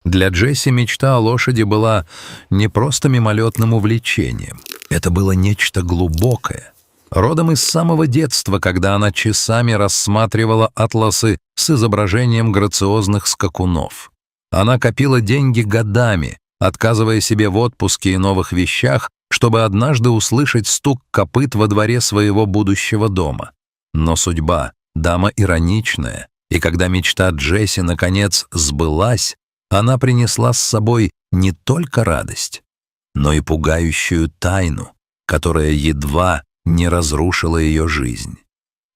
Для Джесси мечта о лошади была не просто мимолетным увлечением. Это было нечто глубокое, родом из самого детства, когда она часами рассматривала атласы с изображением грациозных скакунов. Она копила деньги годами, отказывая себе в отпуске и новых вещах, чтобы однажды услышать стук копыт во дворе своего будущего дома. Но судьба — дама ироничная, и когда мечта Джесси наконец сбылась, она принесла с собой не только радость, но и пугающую тайну, которая едва не разрушила ее жизнь.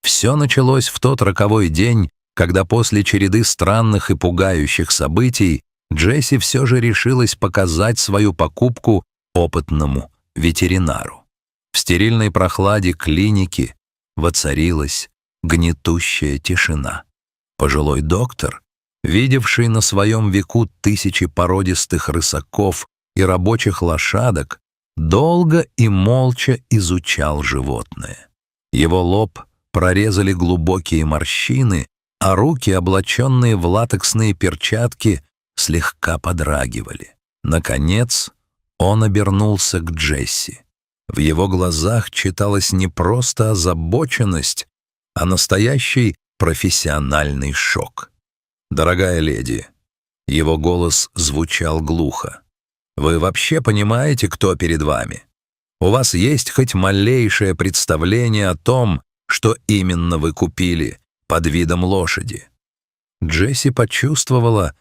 Все началось в тот роковой день, когда после череды странных и пугающих событий Джесси все же решилась показать свою покупку опытному ветеринару. В стерильной прохладе клиники воцарилась гнетущая тишина. Пожилой доктор, видевший на своем веку тысячи породистых рысаков и рабочих лошадок, долго и молча изучал животное. Его лоб прорезали глубокие морщины, а руки, облаченные в латексные перчатки, слегка подрагивали. Наконец, он обернулся к Джесси. В его глазах читалась не просто озабоченность, а настоящий профессиональный шок. «Дорогая леди», — его голос звучал глухо, — «вы вообще понимаете, кто перед вами? У вас есть хоть малейшее представление о том, что именно вы купили под видом лошади?» Джесси почувствовала,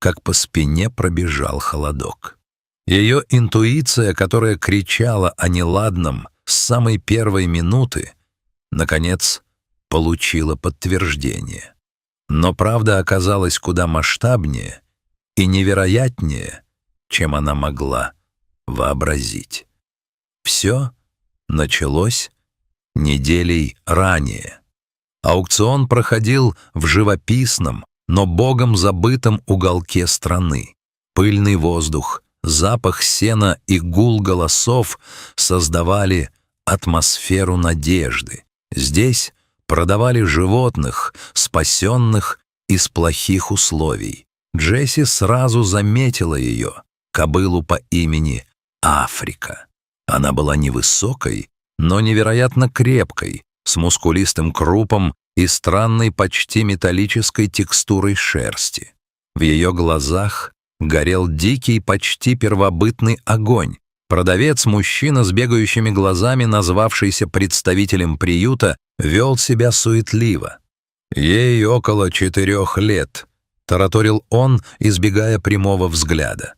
как по спине пробежал холодок. Ее интуиция, которая кричала о неладном с самой первой минуты, наконец получила подтверждение. Но правда оказалась куда масштабнее и невероятнее, чем она могла вообразить. Все началось неделей ранее. Аукцион проходил в живописном, но богом забытом уголке страны. Пыльный воздух, запах сена и гул голосов создавали атмосферу надежды. Здесь продавали животных, спасенных из плохих условий. Джесси сразу заметила ее, кобылу по имени Африка. Она была невысокой, но невероятно крепкой, с мускулистым крупом и странной почти металлической текстурой шерсти. В ее глазах горел дикий, почти первобытный огонь. Продавец, мужчина с бегающими глазами, назвавшийся представителем приюта, вел себя суетливо. «Ей около 4 лет», — тараторил он, избегая прямого взгляда.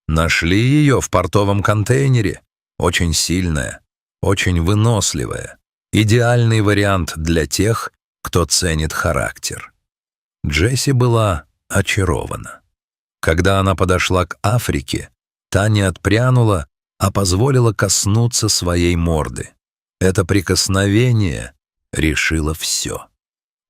«Нашли ее в портовом контейнере. Очень сильная, очень выносливая. Идеальный вариант для тех, кто ценит характер». Джесси была очарована. Когда она подошла к Африке, та не отпрянула, а позволила коснуться своей морды. Это прикосновение решило все.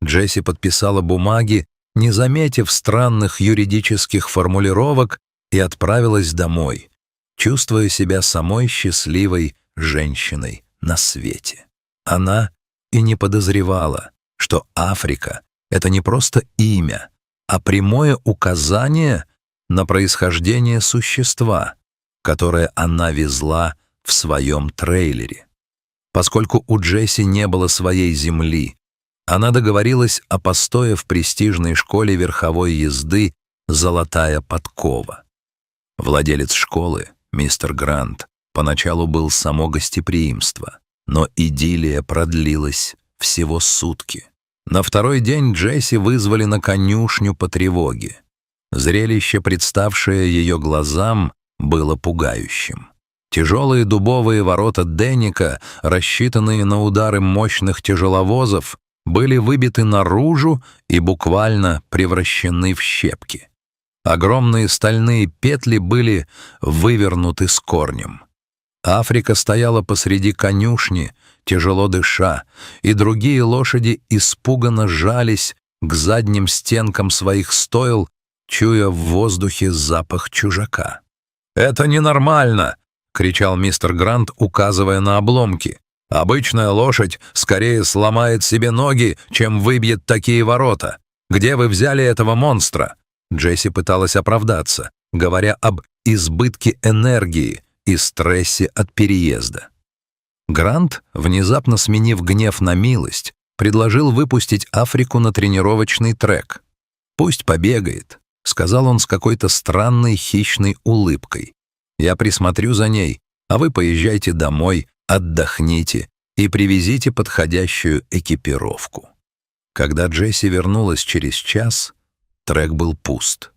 Джесси подписала бумаги, не заметив странных юридических формулировок, и отправилась домой, чувствуя себя самой счастливой женщиной на свете. Она и не подозревала, что Африка — это не просто имя, а прямое указание на происхождение существа, которое она везла в своем трейлере. Поскольку у Джесси не было своей земли, она договорилась о постое в престижной школе верховой езды «Золотая подкова». Владелец школы, мистер Грант, поначалу был само гостеприимство, но идиллия продлилась всего сутки. На второй день Джесси вызвали на конюшню по тревоге. Зрелище, представшее ее глазам, было пугающим. Тяжелые дубовые ворота Денника, рассчитанные на удары мощных тяжеловозов, были выбиты наружу и буквально превращены в щепки. Огромные стальные петли были вывернуты с корнем. Африка стояла посреди конюшни, тяжело дыша, и другие лошади испуганно жались к задним стенкам своих стойл, чуя в воздухе запах чужака. «Это ненормально!» — кричал мистер Грант, указывая на обломки. «Обычная лошадь скорее сломает себе ноги, чем выбьет такие ворота. Где вы взяли этого монстра?» Джесси пыталась оправдаться. говоря об избытке энергии и стрессе от переезда. Грант, внезапно сменив гнев на милость, предложил выпустить Африку на тренировочный трек. «Пусть побегает», — сказал он с какой-то странной хищной улыбкой. «Я присмотрю за ней, а вы поезжайте домой, отдохните и привезите подходящую экипировку». Когда Джесси вернулась через час, трек был пуст.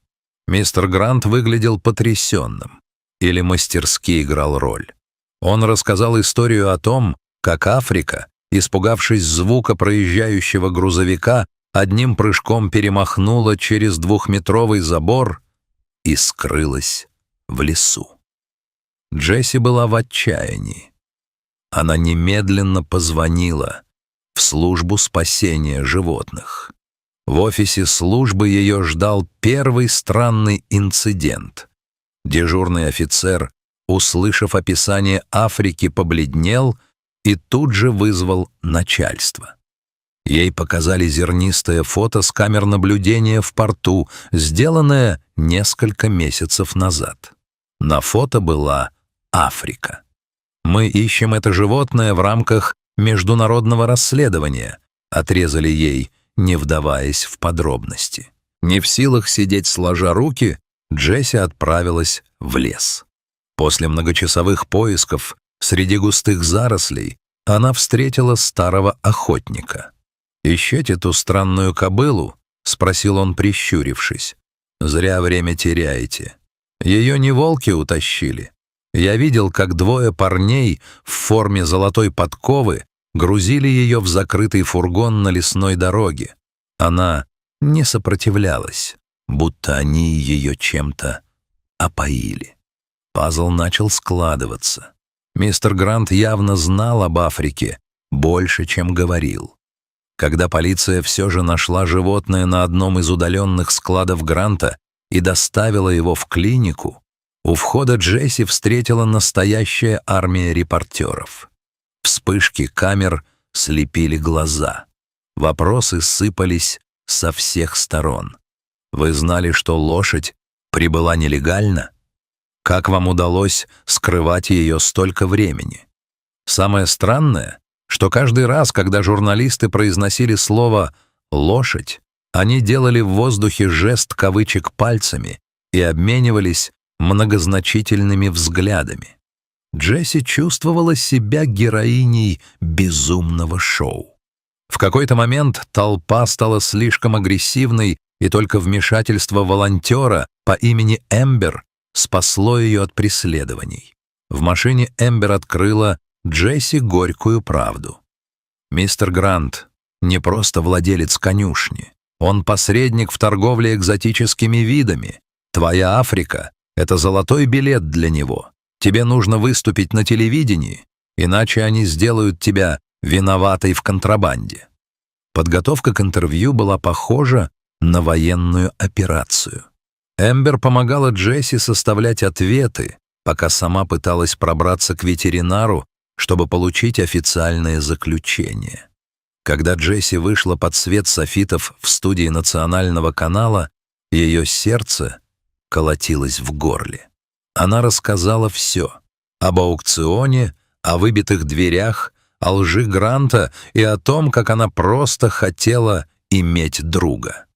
Мистер Грант выглядел потрясенным или мастерски играл роль. Он рассказал историю о том, как Африка, испугавшись звука проезжающего грузовика, одним прыжком перемахнула через 2-метровый забор и скрылась в лесу. Джесси была в отчаянии. Она немедленно позвонила в службу спасения животных. В офисе службы ее ждал первый странный инцидент. Дежурный офицер, услышав описание Африки, побледнел и тут же вызвал начальство. Ей показали зернистое фото с камер наблюдения в порту, сделанное несколько месяцев назад. На фото была Африка. «Мы ищем это животное в рамках международного расследования», отрезали ей, не вдаваясь в подробности. Не в силах сидеть сложа руки, Джесси отправилась в лес. После многочасовых поисков среди густых зарослей она встретила старого охотника. «Ищете ту странную кобылу?» — спросил он, прищурившись. «Зря время теряете. Ее не волки утащили. Я видел, как 2 парней в форме золотой подковы грузили ее в закрытый фургон на лесной дороге. Она не сопротивлялась, будто они ее чем-то опоили». Пазл начал складываться. Мистер Грант явно знал об Африке больше, чем говорил. Когда полиция все же нашла животное на одном из удаленных складов Гранта и доставила его в клинику, у входа Джесси встретила настоящая армия репортеров. Вспышки камер слепили глаза. Вопросы сыпались со всех сторон. «Вы знали, что лошадь прибыла нелегально? Как вам удалось скрывать ее столько времени?» Самое странное, что каждый раз, когда журналисты произносили слово «лошадь», они делали в воздухе жест кавычек пальцами и обменивались многозначительными взглядами. Джесси чувствовала себя героиней безумного шоу. В какой-то момент толпа стала слишком агрессивной, и только вмешательство волонтера по имени Эмбер спасло ее от преследований. В машине Эмбер открыла Джесси горькую правду. «Мистер Грант не просто владелец конюшни. Он посредник в торговле экзотическими видами. Твоя Африка — это золотой билет для него. Тебе нужно выступить на телевидении, иначе они сделают тебя виноватой в контрабанде». Подготовка к интервью была похожа на военную операцию. Эмбер помогала Джесси составлять ответы, пока сама пыталась пробраться к ветеринару, чтобы получить официальное заключение. Когда Джесси вышла под свет софитов в студии Национального канала, ее сердце колотилось в горле. Она рассказала все: об аукционе, о выбитых дверях, о лжи Гранта и о том, как она просто хотела иметь друга.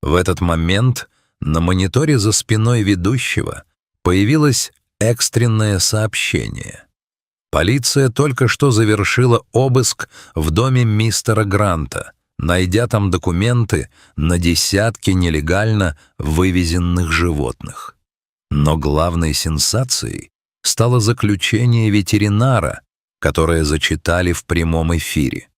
В этот момент на мониторе за спиной ведущего появилось экстренное сообщение. Полиция только что завершила обыск в доме мистера Гранта, найдя там документы на десятки нелегально вывезенных животных. Но главной сенсацией стало заключение ветеринара, которое зачитали в прямом эфире.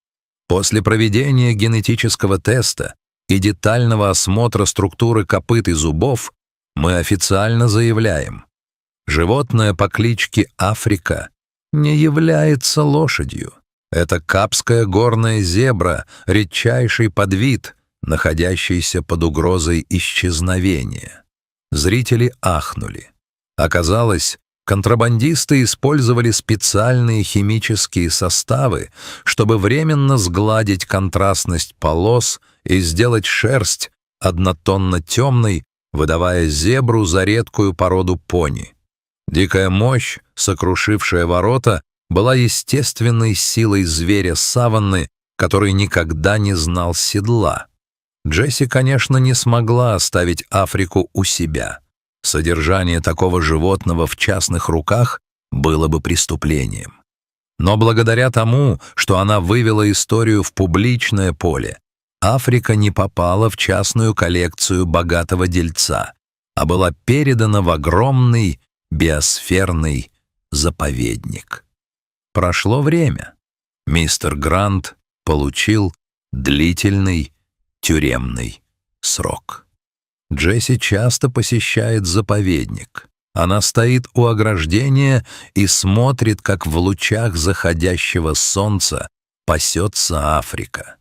После проведения генетического теста и детального осмотра структуры копыт и зубов мы официально заявляем: животное по кличке Африка не является лошадью. Это капская горная зебра, редчайший подвид, находящийся под угрозой исчезновения. Зрители ахнули. Оказалось, контрабандисты использовали специальные химические составы, чтобы временно сгладить контрастность полос и сделать шерсть однотонно темной выдавая зебру за редкую породу пони. Дикая мощь, сокрушившая ворота, была естественной силой зверя саванны, который никогда не знал седла. Джесси, конечно, не смогла оставить Африку у себя. Содержание такого животного в частных руках было бы преступлением. Но благодаря тому, что она вывела историю в публичное поле, Африка не попала в частную коллекцию богатого дельца, а была передана в огромный биосферный заповедник. Прошло время. Мистер Грант получил длительный тюремный срок. Джесси часто посещает заповедник. Она стоит у ограждения и смотрит, как в лучах заходящего солнца пасется Африка.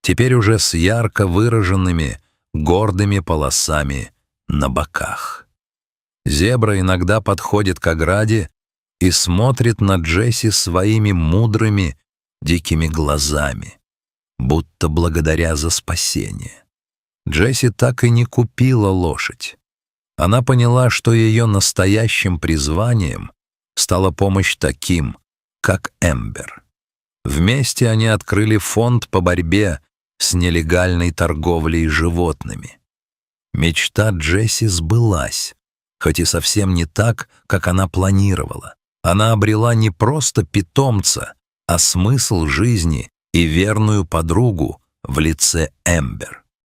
Теперь уже с ярко выраженными, гордыми полосами на боках. Зебра иногда подходит к ограде и смотрит на Джесси своими мудрыми, дикими глазами, будто благодаря за спасение. Джесси так и не купила лошадь. Она поняла, что ее настоящим призванием стала помощь таким, как Эмбер. Вместе они открыли фонд по борьбе с нелегальной торговлей животными. Мечта Джесси сбылась, хоть и совсем не так, как она планировала. Она обрела не просто питомца, а смысл жизни и верную подругу в лице Эмбер.